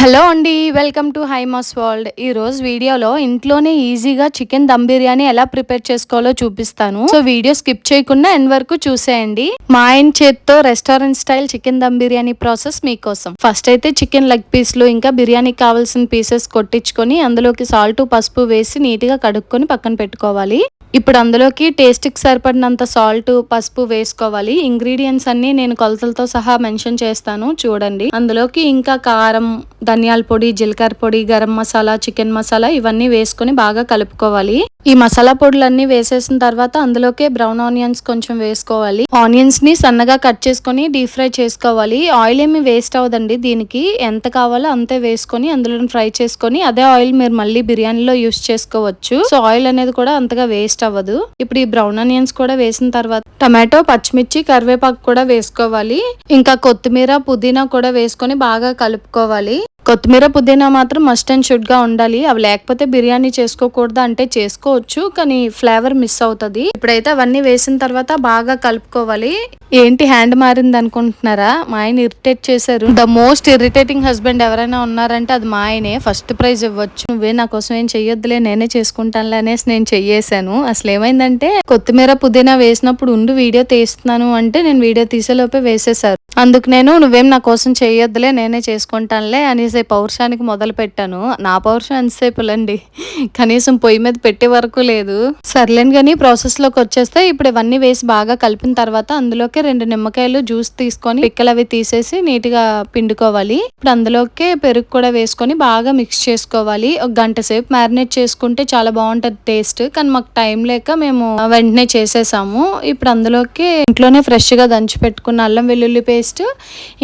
Hello అండి, welcome to Hyma's world. ఈ రోజు వీడియోలో ఇంట్లోనే ఈజీగా చికెన్ దమ్ బిర్యానీ ఎలా ప్రిపేర్ చేసుకోవాలో చూపిస్తాను. సో వీడియో స్కిప్ చేయకుండా ఎండ్ వరకు చూసేయండి. మా ఆయన చేత్తో restaurant style chicken dum biryani process మీకోసం. ఫస్ట్ అయితే చికెన్ లెగ్ పీస్లు ఇంకా బిర్యానీకి కావాల్సిన పీసెస్ కొట్టించుకొని అందులోకి సాల్ట్ పసుపు వేసి నీట్ గా కడుక్కొని పక్కన పెట్టుకోవాలి. ఇప్పుడు అందులోకి టేస్ట్కి సరిపడినంత సాల్ట్ పసుపు వేసుకోవాలి. ఇంగ్రీడియంట్స్ అన్ని నేను కొలతలతో సహా మెన్షన్ చేస్తాను చూడండి. అందులోకి ఇంకా కారం, ధనియాల పొడి, జీలకర్ర పొడి, గరం మసాలా, చికెన్ మసాలా ఇవన్నీ వేసుకొని బాగా కలుపుకోవాలి. ఈ మసాలా పొడులన్నీ వేసేసిన తర్వాత అందులోకే బ్రౌన్ ఆనియన్స్ కొంచెం వేసుకోవాలి. ఆనియన్స్ ని సన్నగా కట్ చేసుకొని డీప్ ఫ్రై చేసుకోవాలి. ఆయిల్ ఏమి వేస్ట్ అవ్వదండి, దీనికి ఎంత కావాలో అంతే వేసుకొని అందులో ఫ్రై చేసుకొని అదే ఆయిల్ మీరు మళ్ళీ బిర్యానీలో యూస్ చేసుకోవచ్చు. సో ఆయిల్ అనేది కూడా అంతగా వేస్ట్ అవ్వదు. ఇప్పుడు ఈ బ్రౌన్ ఆనియన్స్ కూడా వేసిన తర్వాత టమాటో, పచ్చిమిర్చి, కరివేపాకు కూడా వేసుకోవాలి. ఇంకా కొత్తిమీర, పుదీనా కూడా వేసుకొని బాగా కలుపుకోవాలి. కొత్తిమీర, పుదీనా మాత్రం మస్ట్ అండ్ షుడ్ గా ఉండాలి. అవి లేకపోతే బిర్యానీ చేసుకోకూడదు అంటే చేసుకోవచ్చు, కానీ ఫ్లేవర్ మిస్ అవుతుంది. ఇప్పుడైతే అవన్నీ వేసిన తర్వాత బాగా కలుపుకోవాలి. ఏంటి హ్యాండ్ మారింది అనుకుంటున్నారా? మా ఆయన ఇరిటేట్ చేశారు. ద మోస్ట్ ఇరిటేటింగ్ హస్బెండ్ ఎవరైనా ఉన్నారంటే అది మా ఆయనే. ఫస్ట్ ప్రైజ్ ఇవ్వచ్చు. నువ్వే నా కోసం ఏం చెయ్యొద్దులే, నేనే చేసుకుంటానులే అనేసి నేను చెయ్యేశాను. అసలు ఏమైందంటే కొత్తిమీర, పుదీనా వేసినప్పుడు ఉండు వీడియో తీస్తున్నాను అంటే నేను వీడియో తీసేలోపే వేసేసారు. అందుకు నేను నువ్వేం నా కోసం చెయ్యొద్దులే, నేనే చేసుకుంటానులే అనేసి పౌరుషానికి మొదలు పెట్టాను. నా పౌరుషం ఎంతసేపులండి, కనీసం పొయ్యి మీద పెట్టే వరకు లేదు. సర్లేని కానీ ప్రాసెస్ లోకి వచ్చేస్తే ఇప్పుడు ఇవన్నీ వేసి బాగా కలిపిన తర్వాత అందులోకి 2 నిమ్మకాయలు జ్యూస్ తీసుకొని పిక్కలు అవి తీసేసి నీట్ గా పిండుకోవాలి. ఇప్పుడు అందులోకి పెరుగు కూడా వేసుకొని బాగా మిక్స్ చేసుకోవాలి. ఒక గంట సేపు మ్యారినేట్ చేసుకుంటే చాలా బాగుంటది టేస్ట్. కానీ మాకు టైం లేక మేము వెంటనే చేసేసాము. ఇప్పుడు అందులోకి ఇంట్లోనే ఫ్రెష్ గా దంచి పెట్టుకున్న అల్లం వెల్లుల్లి పేస్ట్,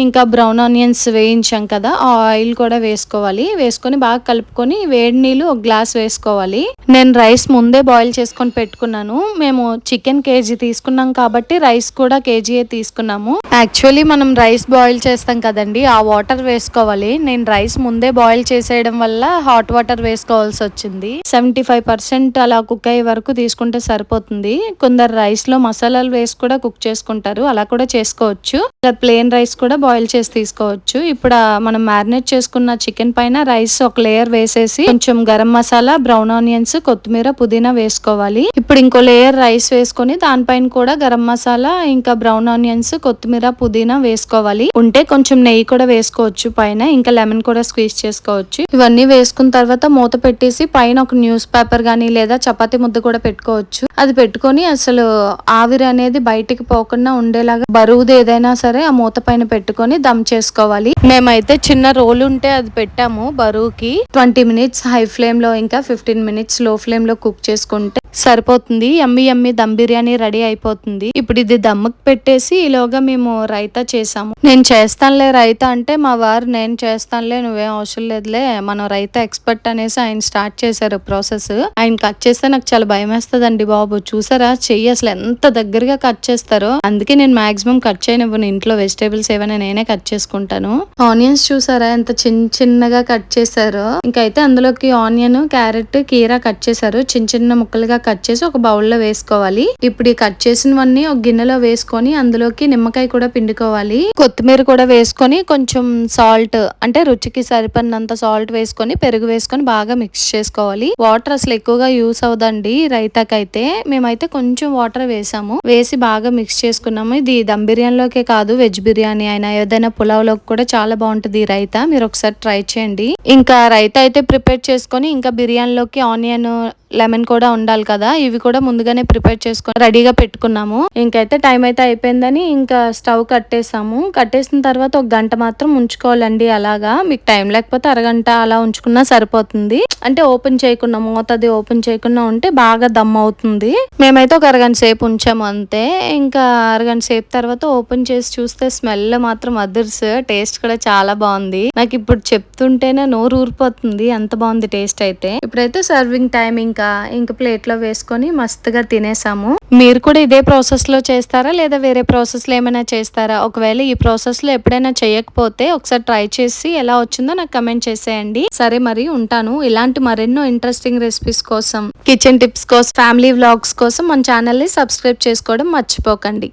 ఇంకా బ్రౌన్ ఆనియన్స్ వేయించాం కదా, ఆ ఆయిల్ కూడా వేసుకోవాలి. వేసుకొని బాగా కలుపుకొని వేడి నీళ్ళు ఒక గ్లాస్ వేసుకోవాలి. నేను రైస్ ముందే బాయిల్ చేసుకొని పెట్టుకున్నాను. మేము చికెన్ కేజీ తీసుకున్నాం కాబట్టి రైస్ కూడా కేజీయే తీసుకున్నాము. యాక్చువల్లీ మనం రైస్ బాయిల్ చేస్తాం కదండి, ఆ వాటర్ వేసుకోవాలి. నేను రైస్ ముందే బాయిల్ చేసేయడం వల్ల హాట్ వాటర్ వేసుకోవాల్సి వచ్చింది. 75% అలా కుక్ అయ్యే వరకు తీసుకుంటే సరిపోతుంది. కొందరు రైస్ లో మసాలాలు వేసి కూడా కుక్ చేసుకుంటారు, అలా కూడా చేసుకోవచ్చు. ప్లేన్ రైస్ కూడా బాయిల్ చేసి తీసుకోవచ్చు. ఇప్పుడు మనం మ్యారినేట్ చేసుకున్న చికెన్ పైన రైస్ ఒక లేయర్ వేసేసి కొంచెం గరం మసాలా, బ్రౌన్ ఆనియన్స్, కొత్తిమీర, పుదీనా వేసుకోవాలి. ఇప్పుడు ఇంకో లేయర్ రైస్ వేసుకొని దానిపైన కూడా గరం మసాలా, ఇంకా బ్రౌన్ ఆనియన్స్, కొత్తిమీర, పుదీనా వేసుకోవాలి. ఉంటే కొంచెం నెయ్యి కూడా వేసుకోవచ్చు పైన, ఇంకా లెమన్ కూడా స్క్వీజ్ చేసుకోవచ్చు. ఇవన్నీ వేసుకున్న తర్వాత మూత పెట్టేసి పైన ఒక న్యూస్ పేపర్ గానీ లేదా చపాతీ ముద్ద కూడా పెట్టుకోవచ్చు. అది పెట్టుకొని అసలు ఆవిరి అనేది బయటికి పోకుండా ఉండేలాగా బరువుది ఏదైనా సరే ఆ మూత పైన పెట్టుకొని దమ్ చేసుకోవాలి. మేమైతే చిన్న రోల్ ఉంటే అది పెట్టాము బరువుకి. 20 మినిట్స్ హై ఫ్లేమ్ లో ఇంకా 15 మినిట్స్ లో ఫ్లేమ్ లో కుక్ చేసుకుంటే సరిపోతుంది. యమ్మీ దమ్ బిర్యానీ రెడీ అయిపోతుంది. ఇప్పుడు ఇది దమ్ముకి పెట్టేసి ఈలోగా మేము రైతా చేసాము. నేను చేస్తానులే రైతా అంటే మా వారు నేను చేస్తానులే, నువ్వేం అవసరం లేదులే, మనం రైతా ఎక్స్పర్ట్ అనేసి ఆయన స్టార్ట్ చేశారు ప్రాసెస్. ఆయన కట్ చేస్తే నాకు చాలా భయం వేస్తుందండి బాబు. చూసారా చెయ్యి అసలు ఎంత దగ్గరగా కట్ చేస్తారో. అందుకే నేను మాక్సిమం కట్ చేయనివ్వను. ఇంట్లో వెజిటేబుల్స్ ఏమైనా నేనే కట్ చేసుకుంటాను. ఆనియన్స్ చూసారా ఎంత చిన్నగా కట్ చేశారో. ఇంకైతే అందులోకి ఆనియన్, క్యారెట్, కీరా కట్ చేశారు. చిన్న ముక్కలుగా కట్ చేసి ఒక బౌల్లో వేసుకోవాలి. ఇప్పుడు ఈ కట్ చేసినవన్నీ ఒక గిన్నెలో వేసుకొని అందులోకి నిమ్మకాయ కూడా పిండుకోవాలి. కొత్తిమీర కూడా వేసుకొని కొంచెం సాల్ట్ అంటే రుచికి సరిపడినంత సాల్ట్ వేసుకొని పెరుగు వేసుకొని బాగా మిక్స్ చేసుకోవాలి. వాటర్ అసలు ఎక్కువగా యూస్ అవుదండి రైతాకైతే. మేమైతే కొంచెం వాటర్ వేసాము. వేసి బాగా మిక్స్ చేసుకున్నాము. ఇది దమ్ బిర్యానీలోకే కాదు, వెజ్ బిర్యానీ అయినా ఏదైనా పులావ్ లోకి కూడా చాలా బాగుంటది ఈ రైతా. మీరు ఒకసారి ట్రై చేయండి. ఇంకా రైతా అయితే ప్రిపేర్ చేసుకొని ఇంకా బిర్యానీలోకి ఆనియన్, లెమన్ కూడా ఉండాలి కదా, ఇవి కూడా ముందుగానే ప్రిపేర్ చేసుకొని రెడీగా పెట్టుకున్నాము. ఇంకైతే టైం అయితే అయిపోయిందని ఇంకా స్టవ్ కట్టేసాము. కట్టేసిన తర్వాత ఒక గంట మాత్రం ఉంచుకోవాలండి. అలాగా మీకు టైం లేకపోతే అరగంట అలా ఉంచుకున్నా సరిపోతుంది. అంటే ఓపెన్ చేయకుండా, మూతది ఓపెన్ చేయకుండా ఉంటే బాగా దమ్ అవుతుంది. మేమైతే ఒక అరగంట సేపు ఉంచాము అంతే. ఇంకా అరగంట సేపు తర్వాత ఓపెన్ చేసి చూస్తే స్మెల్ మాత్రం అదర్స్, టేస్ట్ కూడా చాలా బాగుంది. నాకు ఇప్పుడు చెప్తుంటేనే నోరు ఊరిపోతుంది, అంత బాగుంది టేస్ట్ అయితే. ఇప్పుడైతే సర్వింగ్ టైం. ఇంకా ప్లేట్ లో వేసుకొని మస్తుగా తినేసాము. మీరు కూడా ఇదే ప్రాసెస్ లో చేస్తారా లేదా వేరే ప్రాసెస్ లో ఏమైనా చేస్తారా? ఒకవేళ ఈ ప్రాసెస్ లో ఎప్పుడైనా చేయకపోతే ఒకసారి ట్రై చేసి ఎలా వచ్చిందో నాకు కమెంట్ చేసేయండి. సరే మరి ఉంటాను. ఇలాంటి మరెన్నో ఇంట్రెస్టింగ్ రెసిపీస్ కోసం, కిచెన్ టిప్స్ కోసం, ఫ్యామిలీ వ్లాగ్స్ కోసం మన ఛానల్ ని సబ్స్క్రైబ్ చేసుకోవడం మర్చిపోకండి.